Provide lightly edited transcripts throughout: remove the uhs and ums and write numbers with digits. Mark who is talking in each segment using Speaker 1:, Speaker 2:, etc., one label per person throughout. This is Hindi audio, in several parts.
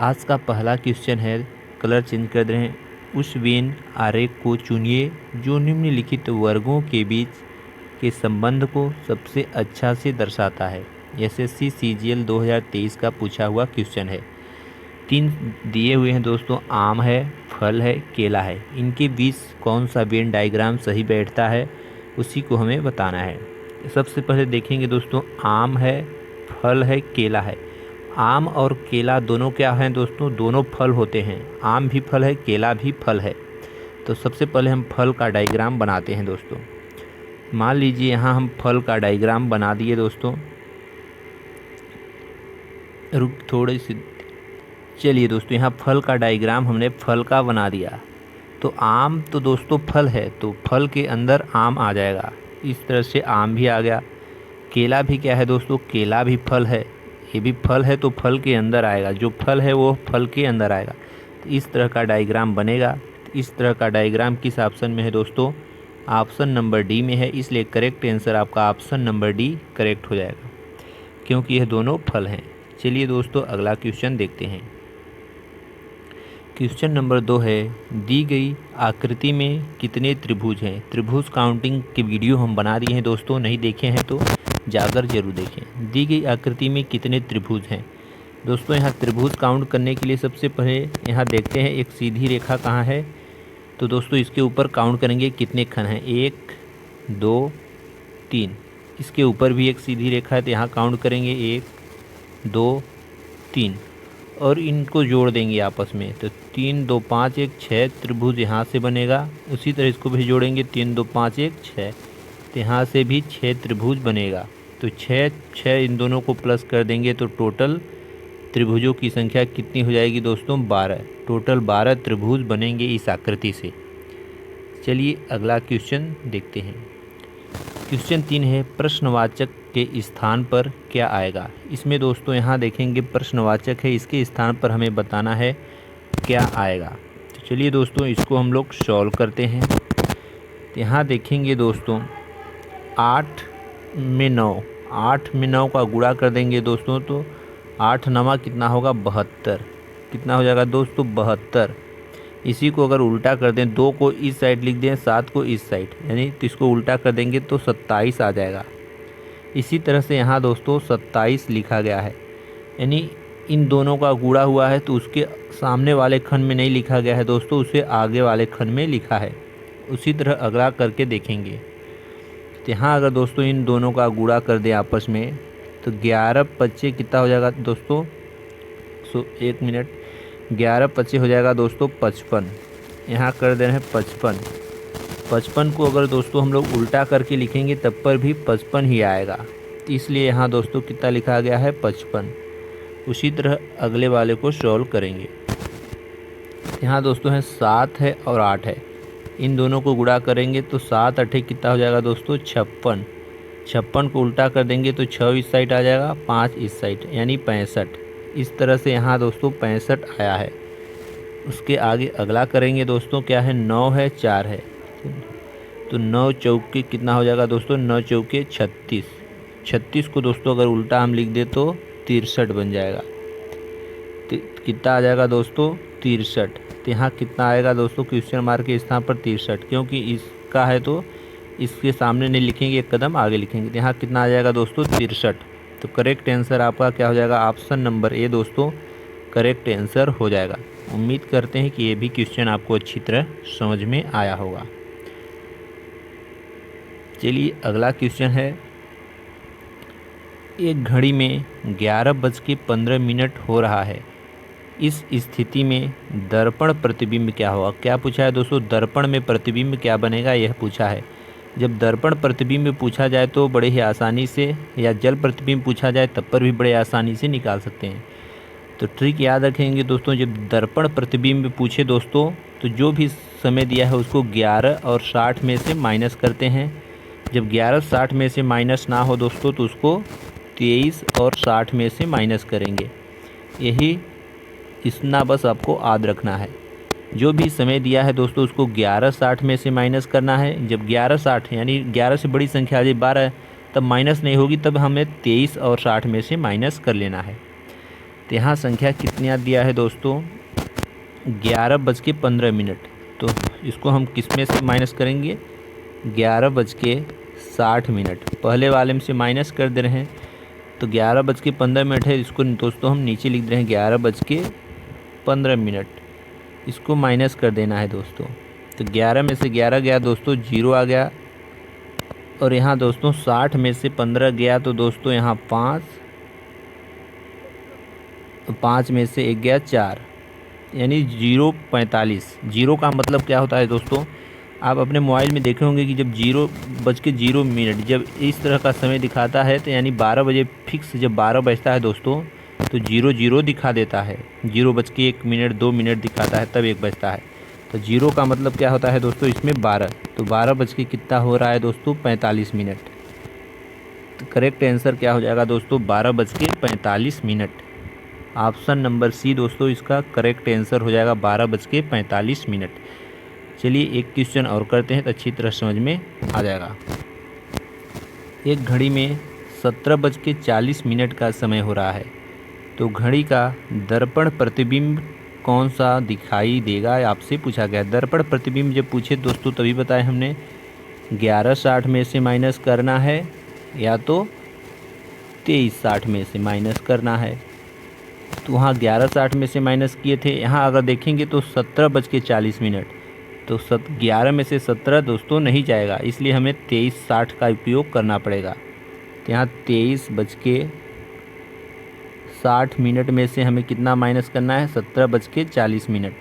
Speaker 1: आज का पहला क्वेश्चन है, कलर चेंज कर दे रहे हैं। उस वेन आरेख को चुनिए जो निम्नलिखित वर्गों के बीच के संबंध को सबसे अच्छा से दर्शाता है। एसएससी सीजीएल 2023 का पूछा हुआ क्वेश्चन है। 3 दिए हुए हैं दोस्तों, आम है, फल है, केला है। इनके बीच कौन सा वेन डायग्राम सही बैठता है उसी को हमें बताना है। सबसे पहले देखेंगे दोस्तों, आम है, फल है, केला है। आम और केला दोनों क्या हैं दोस्तों? दोनों फल होते हैं। आम भी फल है, केला भी फल है। तो सबसे पहले हम फल का डायग्राम बनाते हैं दोस्तों। मान लीजिए यहाँ हम फल का डायग्राम बना दिए दोस्तों। रुक थोड़ी सी, चलिए दोस्तों, यहाँ फल का डायग्राम हमने फल का बना दिया। तो आम तो दोस्तों फल है, तो फल के अंदर आम आ जाएगा। इस तरह से आम भी आ गया। केला भी क्या है दोस्तों? केला भी फल है। ये भी फल है, तो फल के अंदर आएगा। जो फल है वो फल के अंदर आएगा। तो इस तरह का डायग्राम बनेगा। इस तरह का डायग्राम किस ऑप्शन में है दोस्तों? ऑप्शन नंबर डी में है। इसलिए करेक्ट आंसर आपका ऑप्शन नंबर डी करेक्ट हो जाएगा, क्योंकि यह दोनों फल हैं। चलिए दोस्तों, अगला क्वेश्चन देखते हैं। क्वेश्चन नंबर 2 है, दी गई आकृति में कितने त्रिभुज हैं? त्रिभुज काउंटिंग के वीडियो हम बना दिए हैं दोस्तों, नहीं देखे हैं तो जाकर जरूर देखें। दी गई आकृति में कितने त्रिभुज हैं? दोस्तों यहाँ त्रिभुज काउंट करने के लिए सबसे पहले यहाँ देखते हैं एक सीधी रेखा कहाँ है। तो दोस्तों इसके ऊपर काउंट करेंगे कितने खंड हैं। 1 2 3। इसके ऊपर भी एक सीधी रेखा है, तो यहाँ काउंट करेंगे 1 2 3 और इनको जोड़ देंगे आपस में। तो 3 2 5 1 6 त्रिभुज यहाँ से बनेगा। उसी तरह इसको भी जोड़ेंगे, 3 2 5 1 6, तो यहाँ से भी 6 त्रिभुज बनेगा। तो 6 इन दोनों को प्लस कर देंगे तो टोटल त्रिभुजों की संख्या कितनी हो जाएगी दोस्तों? 12। टोटल 12 त्रिभुज बनेंगे इस आकृति से। चलिए अगला क्वेश्चन देखते हैं। क्वेश्चन 3 है, प्रश्नवाचक के स्थान पर क्या आएगा? इसमें दोस्तों यहाँ देखेंगे प्रश्नवाचक है, इसके स्थान पर हमें बताना है क्या आएगा। तो चलिए दोस्तों इसको हम लोग सॉल्व करते हैं। तो यहाँ देखेंगे दोस्तों 8 में 9, 8 में 9 का गुणा कर देंगे दोस्तों, तो 8 9 कितना होगा? 72। कितना हो जाएगा दोस्तों? 72। इसी को अगर उल्टा कर दें, 2 को इस साइड लिख दें, 7 को इस साइड, यानी तो इसको उल्टा कर देंगे तो 27 आ जाएगा। इसी तरह से यहाँ दोस्तों 27 लिखा गया है, यानी इन दोनों का गुणा हुआ है, तो उसके सामने वाले खंड में नहीं लिखा गया है दोस्तों, उसे आगे वाले खंड में लिखा है। उसी तरह अगला करके देखेंगे। तो यहाँ अगर दोस्तों इन दोनों का गुणा कर दें आपस में, तो 11 25 कितना हो जाएगा दोस्तों? 1 मिनट, 11 25 हो जाएगा दोस्तों 55। यहाँ कर दे रहे हैं 55। 55 को अगर दोस्तों हम लोग उल्टा करके लिखेंगे तब पर भी 55 ही आएगा। इसलिए यहाँ दोस्तों कितना लिखा गया है? 55। उसी तरह अगले वाले को सॉल्व करेंगे। यहाँ दोस्तों है 7 है और 8 है, इन दोनों को गुणा करेंगे तो 7 8 कितना हो जाएगा दोस्तों? 56। 56 को उल्टा कर देंगे तो 6 इस साइड आ जाएगा, 5 इस साइड, यानी 65। इस तरह से यहाँ दोस्तों 65 आया है। उसके आगे अगला करेंगे दोस्तों, क्या है? 9 है 4 है, तो 9 चौके कितना हो जाएगा दोस्तों? 9 चौके 36। 36 को दोस्तों अगर उल्टा हम लिख दे तो 63 बन जाएगा। तो कितना आ जाएगा दोस्तों? 63। तो यहाँ कितना आएगा दोस्तों? क्वेश्चन मार्क के स्थान पर 63, क्योंकि इसका है तो इसके सामने नहीं लिखेंगे, एक कदम आगे लिखेंगे। तो यहाँ कितना आ जाएगा दोस्तों? 63। तो करेक्ट आंसर आपका क्या हो जाएगा? ऑप्शन नंबर ए दोस्तों करेक्ट आंसर हो जाएगा। उम्मीद करते हैं कि ये भी क्वेश्चन आपको अच्छी तरह समझ में आया होगा। चलिए अगला क्वेश्चन है, एक घड़ी में 11:15 हो रहा है। इस स्थिति में दर्पण प्रतिबिंब क्या होगा? क्या पूछा है दोस्तों? दर्पण में प्रतिबिंब क्या बनेगा, यह पूछा है। जब दर्पण प्रतिबिंब पूछा जाए तो बड़े ही आसानी से, या जल प्रतिबिंब पूछा जाए तब पर भी बड़े आसानी से निकाल सकते हैं। तो ट्रिक याद रखेंगे दोस्तों, जब दर्पण प्रतिबिंब पूछे दोस्तों, तो जो भी समय दिया है उसको 11 और 60 में से माइनस करते हैं। जब 11 60 में से माइनस ना हो दोस्तों, तो उसको 23 और 60 में से माइनस करेंगे। यही इतना बस आपको याद रखना है। जो भी समय दिया है दोस्तों उसको 11 60 में से माइनस करना है। जब 11 60 यानी 11 से बड़ी संख्या आ जाए 12, तब माइनस नहीं होगी, तब हमें 23 और 60 में से माइनस कर लेना है। तो यहाँ संख्या कितना दिया है दोस्तों, 11:15। तो इसको हम किस में से माइनस करेंगे, 11:60। पहले वाले में से माइनस कर दे रहे हैं, तो 11:15 है। इसको दोस्तों हम नीचे लिख दे रहे हैं 11:15। इसको माइनस कर देना है दोस्तों। तो 11 में से 11 गया दोस्तों, 0 आ गया। और यहाँ दोस्तों 60 में से 15 गया, तो दोस्तों यहाँ 5 में से 1 गया 4, यानी 0:45। 0 का मतलब क्या होता है दोस्तों, आप अपने मोबाइल में देखे होंगे कि जब 0:0 जब इस तरह का समय दिखाता है, तो यानी 12 बजे फिक्स, जब 12 बजता है दोस्तों तो 0:0 दिखा देता है। 0:01, 2 मिनट दिखाता है, तब 1 बजता है। तो 0 का मतलब क्या होता है दोस्तों, इसमें 12। तो 12 बज के कितना हो रहा है दोस्तों, 45। तो करेक्ट आंसर क्या हो जाएगा दोस्तों, 12:45। ऑप्शन नंबर सी दोस्तों इसका करेक्ट आंसर हो जाएगा, 12:45। चलिए एक क्वेश्चन और करते हैं तो अच्छी तरह समझ में आ जाएगा। एक घड़ी में 17:40 का समय हो रहा है, तो घड़ी का दर्पण प्रतिबिंब कौन सा दिखाई देगा, आपसे पूछा गया। दर्पण प्रतिबिंब जब पूछे दोस्तों तभी बताए हमने 11:60 में से माइनस करना है, या तो 23:60 में से माइनस करना है। तो वहाँ 11:60 में से माइनस किए थे, यहाँ अगर देखेंगे तो 17:40। तो 11 में से 17 दोस्तों नहीं जाएगा, इसलिए हमें 23:60 का उपयोग करना पड़ेगा। तो यहाँ 23:60 में से हमें कितना माइनस करना है, 17:40।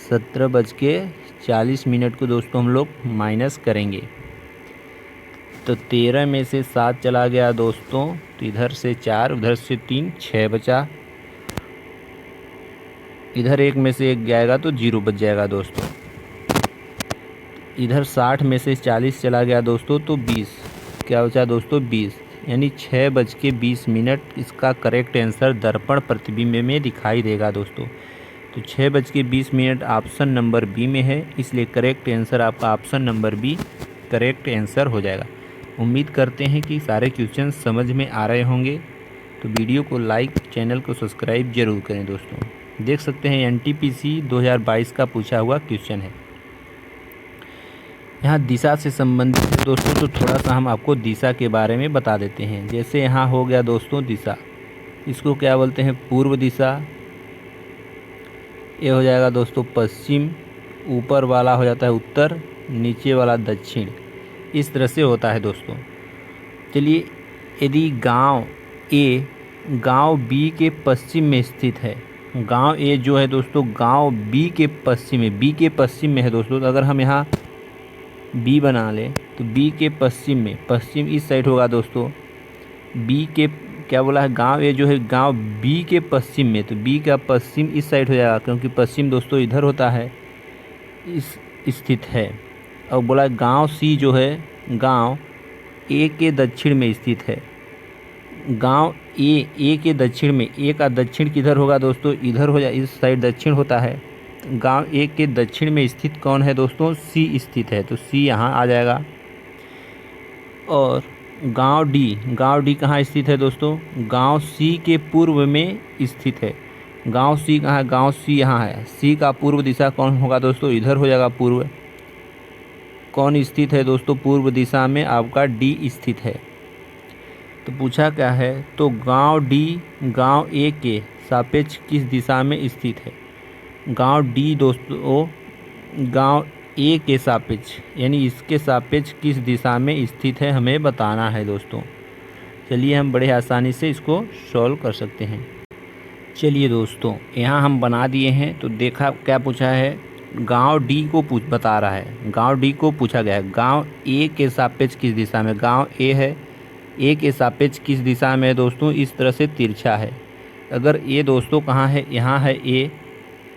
Speaker 1: 17:40 को दोस्तों हम लोग माइनस करेंगे। तो 13 में से 7 चला गया दोस्तों, तो इधर से 4, उधर से 3, 6 बचा। इधर 1 में से 1 जाएगा तो 0 बच जाएगा दोस्तों। इधर 60 में से 40 चला गया दोस्तों, तो 20 क्या बचा दोस्तों, 20, यानी 6:20। इसका करेक्ट आंसर दर्पण प्रतिबिंब में दिखाई देगा दोस्तों। तो 6:20 ऑप्शन नंबर बी में है, इसलिए करेक्ट आंसर आपका option number b correct answer हो जाएगा। उम्मीद करते हैं कि सारे क्वेश्चन समझ में आ रहे होंगे। तो वीडियो को लाइक, चैनल को सब्सक्राइब जरूर करें दोस्तों। देख सकते हैं एनटीपीसी 2022 का पूछा हुआ क्वेश्चन है। यहाँ दिशा से संबंधित है दोस्तों, तो थोड़ा सा हम आपको दिशा के बारे में बता देते हैं। जैसे यहाँ हो गया दोस्तों दिशा, इसको क्या बोलते हैं, पूर्व दिशा। ये हो जाएगा दोस्तों पश्चिम, ऊपर वाला हो जाता है उत्तर, नीचे वाला दक्षिण। इस तरह से होता है दोस्तों। चलिए, यदि गांव ए गांव बी के पश्चिम में स्थित है, गांव ए जो है दोस्तों गांव बी के पश्चिम में, बी के पश्चिम में है दोस्तों। तो अगर हम यहाँ बी बना लें तो बी के पश्चिम में, पश्चिम इस साइड होगा दोस्तों। बी के क्या बोला है, गांव ए जो है गांव बी के पश्चिम में, तो बी का पश्चिम इस साइड हो जाएगा, क्योंकि पश्चिम दोस्तों इधर होता है, इस स्थित है। और बोला गांव सी जो है गांव ए के दक्षिण में स्थित है। गांव ए के दक्षिण में, ए का दक्षिण किधर होगा दोस्तों, इधर हो जाए, इस साइड दक्षिण होता है। गांव ए के दक्षिण में स्थित कौन है दोस्तों, सी स्थित है, तो सी यहाँ आ जाएगा। और गांव डी कहाँ स्थित है दोस्तों, गांव सी के पूर्व में स्थित है। गांव सी कहाँ है, गांव सी यहाँ है। सी का पूर्व दिशा कौन होगा दोस्तों, इधर हो जाएगा पूर्व। कौन स्थित है दोस्तों पूर्व दिशा में, आपका डी स्थित है। तो पूछा क्या है, तो गांव डी गांव ए के सापेक्ष किस दिशा में स्थित है। गांव डी दोस्तों गांव ए के सापेक्ष, यानी इसके सापेक्ष किस दिशा में स्थित है, हमें बताना है दोस्तों। चलिए हम बड़े आसानी से इसको सॉल्व कर सकते हैं। चलिए दोस्तों, यहाँ हम बना दिए हैं। तो देखा क्या पूछा है, गांव डी को बता रहा है, गांव डी को पूछा गया है गांव ए के सापेक्ष किस दिशा में। गांव ए है, ए के सापेक्ष किस दिशा में है दोस्तों, इस तरह से तिरछा है। अगर ए दोस्तों कहाँ है, यहाँ है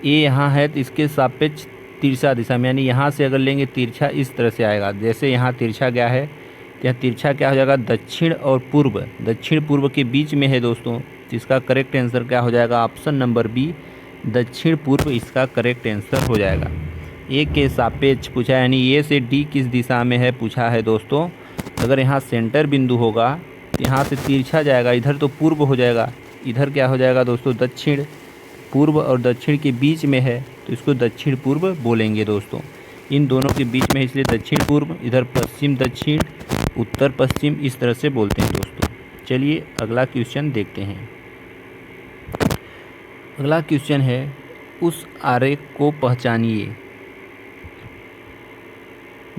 Speaker 1: ए यहाँ है, तो इसके सापेक्ष तिरछा दिशा में, यानी यहाँ से अगर लेंगे तिरछा इस तरह से आएगा। जैसे यहाँ तिरछा गया है, तो यहाँ तिरछा क्या हो जाएगा, दक्षिण और पूर्व, दक्षिण पूर्व के बीच में है दोस्तों। तो इसका करेक्ट आंसर क्या हो जाएगा, ऑप्शन नंबर बी दक्षिण पूर्व इसका करेक्ट आंसर हो जाएगा। ए के सापेक्ष पूछा है, यानी ए से डी किस दिशा में है पूछा है दोस्तों। अगर यहाँ सेंटर बिंदु होगा तो यहाँ से तिरछा जाएगा, इधर तो पूर्व हो जाएगा, इधर क्या हो जाएगा दोस्तों दक्षिण। पूर्व और दक्षिण के बीच में है तो इसको दक्षिण पूर्व बोलेंगे दोस्तों। इन दोनों के बीच में इसलिए दक्षिण पूर्व, इधर पश्चिम दक्षिण, उत्तर पश्चिम, इस तरह से बोलते हैं दोस्तों। चलिए अगला क्वेश्चन देखते हैं। अगला क्वेश्चन है उस आरेख को पहचानिए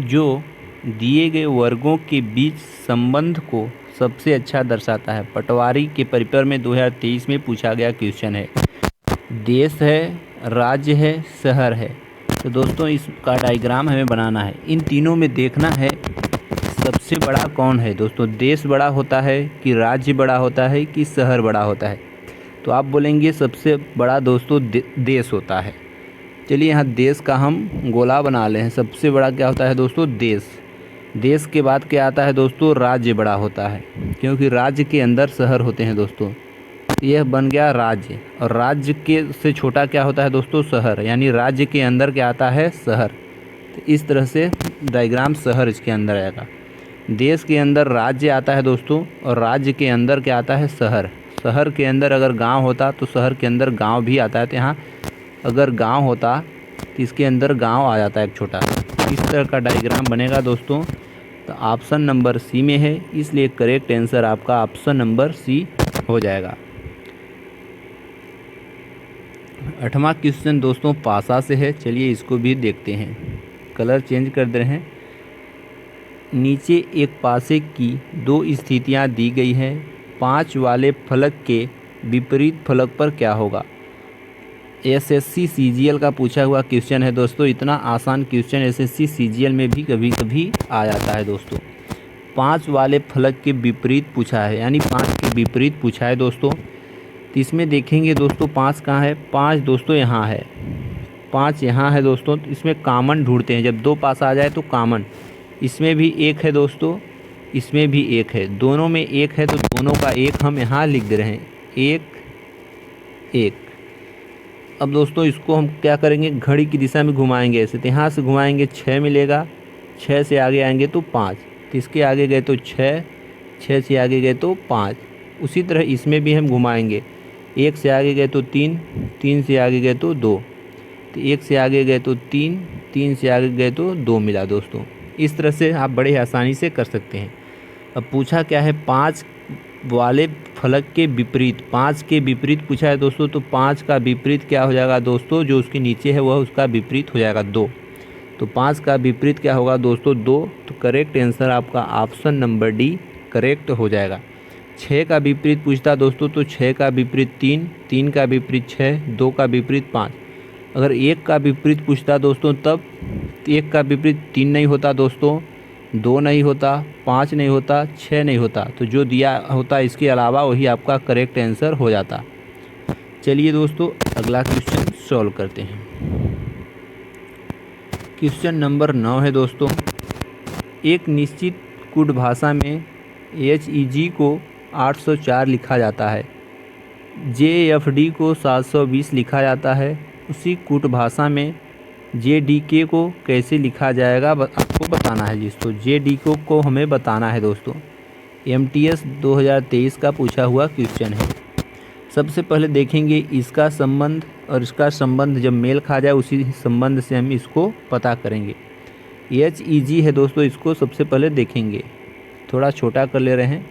Speaker 1: जो दिए गए वर्गों के बीच संबंध को सबसे अच्छा दर्शाता है। पटवारी के पेपर में 2023 में पूछा गया क्वेश्चन है। देश है, राज्य है, शहर है। तो दोस्तों इसका डायग्राम हमें बनाना है। इन तीनों में देखना है सबसे बड़ा कौन है दोस्तों। देश बड़ा होता है कि राज्य बड़ा होता है कि शहर बड़ा होता है। तो आप बोलेंगे सबसे बड़ा दोस्तों देश होता है। चलिए यहाँ देश का हम गोला बना लें। सबसे बड़ा क्या होता है दोस्तों देश। देश के बाद क्या आता है दोस्तों राज्य बड़ा होता है, क्योंकि राज्य के अंदर शहर होते हैं दोस्तों। यह बन गया राज्य, और राज्य के से छोटा क्या होता है दोस्तों शहर, यानी राज्य के अंदर क्या आता है शहर। तो इस तरह से डायग्राम शहर इसके अंदर आएगा। देश के अंदर राज्य आता है दोस्तों, और राज्य के अंदर क्या आता है शहर। शहर के अंदर अगर गांव होता तो शहर के अंदर गांव भी आता है। तो यहाँ अगर गांव होता तो इसके अंदर गांव आ जाता है एक छोटा। इस तरह का डायग्राम बनेगा दोस्तों। तो ऑप्शन नंबर सी में है, इसलिए करेक्ट आंसर आपका ऑप्शन नंबर सी हो जाएगा। 8वां क्वेश्चन दोस्तों पासा से है। चलिए इसको भी देखते हैं। कलर चेंज कर दे रहे हैं। नीचे एक पासे की 2 स्थितियां दी गई हैं। 5 वाले फलक के विपरीत फलक पर क्या होगा। एसएससी सीजीएल का पूछा हुआ क्वेश्चन है दोस्तों। इतना आसान क्वेश्चन एसएससी सीजीएल में भी कभी कभी आ जाता है दोस्तों। 5 वाले फलक के विपरीत पूछा है, यानी 5 के विपरीत पूछा है दोस्तों। तो इसमें देखेंगे दोस्तों 5 कहाँ है। 5 दोस्तों यहाँ है, 5 यहाँ है दोस्तों। तो इसमें कॉमन ढूंढते हैं। जब 2 पास आ जाए तो कॉमन। इसमें भी 1 है दोस्तों, इसमें भी 1 है, दोनों में 1 है तो दोनों का 1 हम यहाँ लिख दे रहे हैं। 1 1। अब दोस्तों इसको हम क्या करेंगे, घड़ी की दिशा में घुमाएंगे ऐसे। तो यहाँ से घुमाएंगे 6 मिलेगा, 6 से आगे आएंगे तो 5। तो इसके आगे गए तो 6, 6 से आगे गए तो 5। उसी तरह इसमें भी हम घुमाएंगे। 1 से आगे गए तो 3, 3 से आगे गए तो 2। तो 1 से आगे गए तो 3, 3 से आगे गए तो 2 मिला दोस्तों। इस तरह से आप बड़े आसानी से कर सकते हैं। अब पूछा क्या है 5 वाले फलक के विपरीत। 5 के विपरीत पूछा है दोस्तों। तो 5 का विपरीत क्या हो जाएगा दोस्तों, जो उसके नीचे है वह उसका विपरीत हो जाएगा 2। तो 5 का विपरीत क्या होगा दोस्तों 2। तो करेक्ट आंसर आपका ऑप्शन नंबर डी करेक्ट हो जाएगा। 6 का विपरीत पूछता दोस्तों। तो 6 का विपरीत 3, 3 का विपरीत 6, 2 का विपरीत 5। अगर 1 का विपरीत पूछता दोस्तों तब 1 का विपरीत 3 नहीं होता दोस्तों, 2 नहीं होता, 5 नहीं होता, 6 नहीं होता। तो जो दिया होता इसके अलावा वही आपका करेक्ट आंसर हो जाता। चलिए दोस्तों अगला क्वेश्चन सॉल्व करते हैं। क्वेश्चन नंबर 9 है दोस्तों। एक निश्चित कूट भाषा में HEG को 804 लिखा जाता है, JFD को 720 लिखा जाता है। उसी कूट भाषा में JDK को कैसे लिखा जाएगा आपको बताना है दोस्तों। JDK को हमें बताना है दोस्तों। MTS 2023 का पूछा हुआ क्वेश्चन है। सबसे पहले देखेंगे इसका संबंध और इसका संबंध जब मेल खा जाए उसी संबंध से हम इसको पता करेंगे। HEG है दोस्तों, इसको सबसे पहले देखेंगे। थोड़ा छोटा कर ले रहे हैं।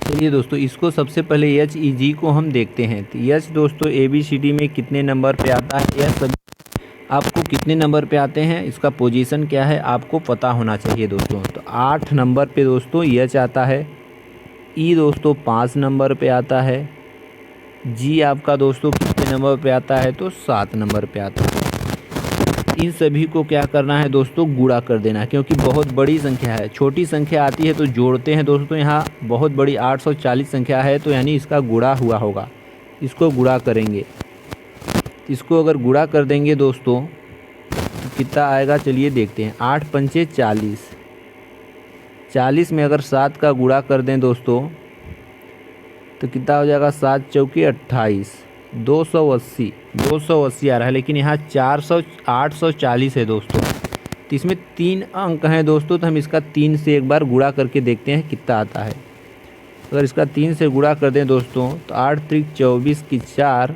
Speaker 1: चलिए दोस्तों इसको सबसे पहले HEG को हम देखते हैं। तो H दोस्तों ABCD में कितने नंबर पे आता है, यह सब आपको कितने नंबर पे आते हैं, इसका पोजीशन क्या है आपको पता होना चाहिए दोस्तों। तो 8 नंबर पे दोस्तों H आता है। E दोस्तों 5 नंबर पे आता है। G आपका दोस्तों कितने नंबर पे आता है, तो 7 नंबर पे आता है। इन सभी को क्या करना है दोस्तों, गुणा कर देना, क्योंकि बहुत बड़ी संख्या है। छोटी संख्या आती है तो जोड़ते हैं दोस्तों। यहाँ बहुत बड़ी 840 संख्या है तो यानी इसका गुणा हुआ होगा। इसको गुणा करेंगे। इसको अगर गुणा कर देंगे दोस्तों तो कितना आएगा, चलिए देखते हैं। 8 पंचे 40, 40 में अगर 7 का गुणा कर दें दोस्तों तो कितना हो जाएगा, 7 चौके 28, 280 आ रहा है। लेकिन यहाँ 840 है दोस्तों। तो इसमें 3 अंक हैं दोस्तों। तो हम इसका 3 से एक बार गुणा करके देखते हैं कितना आता है। अगर इसका 3 से गुणा कर दें दोस्तों तो 8 त्रिक 24 की 4,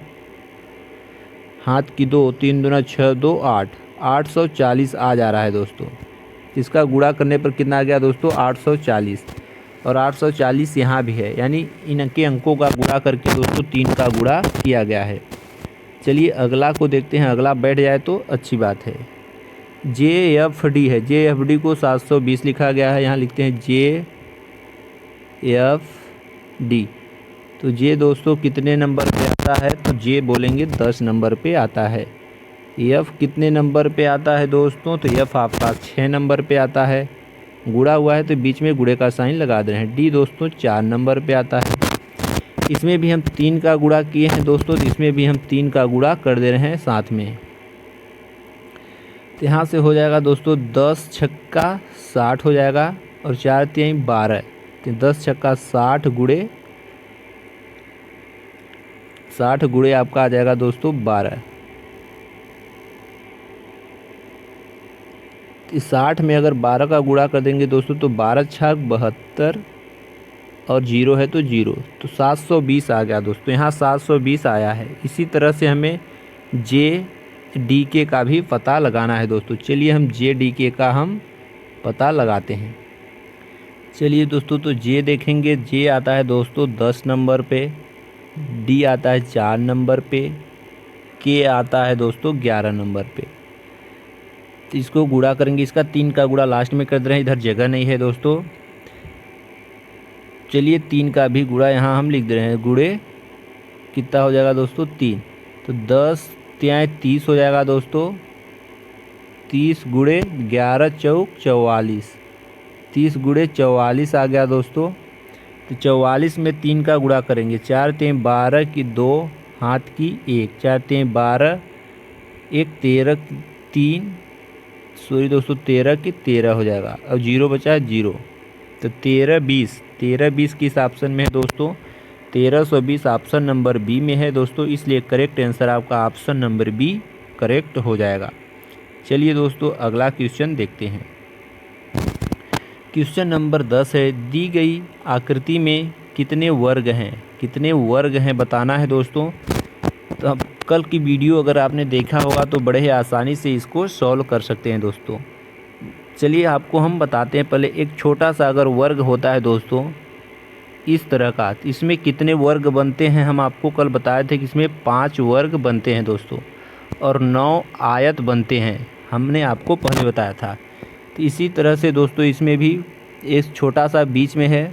Speaker 1: हाथ की 2, 3 दूना 6, 2 8, 840 आ जा रहा है दोस्तों। इसका गुणा करने पर कितना आ गया दोस्तों 840, और 840 यहाँ भी है, यानी इनके अंकों का गुणा करके दोस्तों 3 का गुणा किया गया है। चलिए अगला को देखते हैं, अगला बैठ जाए तो अच्छी बात है। JFD है, JFD को 720 लिखा गया है, यहाँ लिखते हैं JFD। तो जे दोस्तों कितने नंबर पे आता है, तो जे बोलेंगे 10 नंबर पे आता है। एफ कितने नंबर पे आता है दोस्तों, तो एफ आपका 6 नंबर पे आता है। गुणा हुआ है तो बीच में गुणे का साइन लगा दे रहे हैं। डी दोस्तों 4 नंबर पे आता है। इसमें भी हम 3 का गुणा किए हैं दोस्तों, तो इसमें भी हम 3 का गुणा कर दे रहे हैं साथ में। तो यहाँ से हो जाएगा दोस्तों 10 छक्का 60 हो जाएगा, और 4 3 12, तो 10 छक्का 60 गुणे आपका आ जाएगा दोस्तों 12। 60 में अगर 12 का गुणा कर देंगे दोस्तों तो 12 छक 72, और 0 है तो 0, तो 720 आ गया दोस्तों। यहाँ 720 आया है। इसी तरह से हमें JDK का भी पता लगाना है दोस्तों। चलिए हम JDK का हम पता लगाते हैं। चलिए दोस्तों, तो जे देखेंगे, जे आता है दोस्तों 10 नंबर पे, डी आता है 4 नंबर पे, के आता है दोस्तों 11 नंबर पे। तो इसको गुणा करेंगे, इसका 3 का गुणा लास्ट में कर दे रहे हैं, इधर जगह नहीं है दोस्तों। चलिए 3 का भी गुणा यहाँ हम लिख दे रहे हैं। गुणे कितना हो जाएगा दोस्तों 3, तो 10 3 30 हो जाएगा दोस्तों। 30 गुणे 11 चौक 44, 30 गुणे 44 आ गया दोस्तों। तो 44 में 3 का गुणा करेंगे। 4 3 12 की 2, हाथ की 1, 4 3 12, 1 13 3, सॉरी दोस्तों 13 की 13 हो जाएगा, और 0 बचा है 0। तो 13 20 किस ऑप्शन में है दोस्तों, 1320 ऑप्शन नंबर बी में है दोस्तों। इसलिए करेक्ट आंसर आपका ऑप्शन नंबर बी करेक्ट हो जाएगा। चलिए दोस्तों अगला क्वेश्चन देखते हैं। क्वेश्चन नंबर 10 है, दी गई आकृति में कितने वर्ग हैं, कितने वर्ग हैं बताना है दोस्तों। तो अब कल की वीडियो अगर आपने देखा होगा तो बड़े ही आसानी से इसको सॉल्व कर सकते हैं दोस्तों। चलिए आपको हम बताते हैं। पहले एक छोटा सा अगर वर्ग होता है दोस्तों इस तरह का, तो इसमें कितने वर्ग बनते हैं, हम आपको कल बताए थे कि इसमें 5 वर्ग बनते हैं दोस्तों, और 9 आयत बनते हैं, हमने आपको पहले बताया था। तो इसी तरह से दोस्तों इसमें भी एक छोटा सा बीच में है,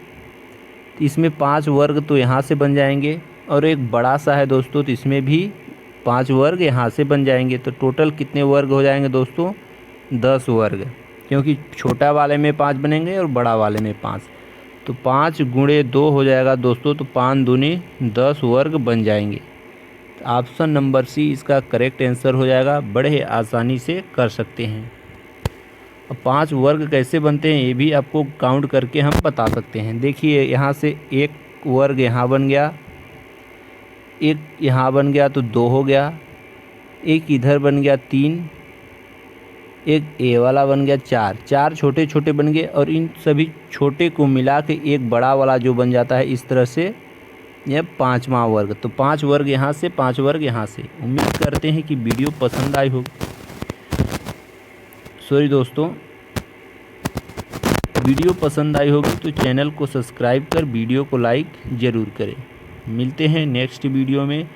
Speaker 1: तो इसमें 5 वर्ग तो यहाँ से बन जाएंगे, और एक बड़ा सा है दोस्तों, तो इसमें भी 5 वर्ग यहाँ से बन जाएंगे। तो टोटल कितने वर्ग हो जाएंगे दोस्तों 10 वर्ग, क्योंकि छोटा वाले में 5 बनेंगे और बड़ा वाले में 5, तो 5 गुणे 2 हो जाएगा दोस्तों। तो 5 दूनी 10 वर्ग बन जाएंगे। तो ऑप्शन नंबर सी इसका करेक्ट आंसर हो जाएगा। बड़े आसानी से कर सकते हैं। अब 5 वर्ग कैसे बनते हैं ये भी आपको काउंट करके हम बता सकते हैं। देखिए यहाँ से एक वर्ग यहाँ बन गया, एक यहाँ बन गया तो 2 हो गया, एक इधर बन गया 3, एक ए वाला बन गया 4, 4 छोटे छोटे बन गए, और इन सभी छोटे को मिला के एक बड़ा वाला जो बन जाता है, इस तरह से यह 5वां वर्ग। तो 5 वर्ग यहाँ से, 5 वर्ग यहाँ से। उम्मीद करते हैं कि वीडियो पसंद आई होगी। सॉरी दोस्तों, वीडियो पसंद आई होगी तो चैनल को सब्सक्राइब कर वीडियो को लाइक ज़रूर करें। मिलते हैं नेक्स्ट वीडियो में।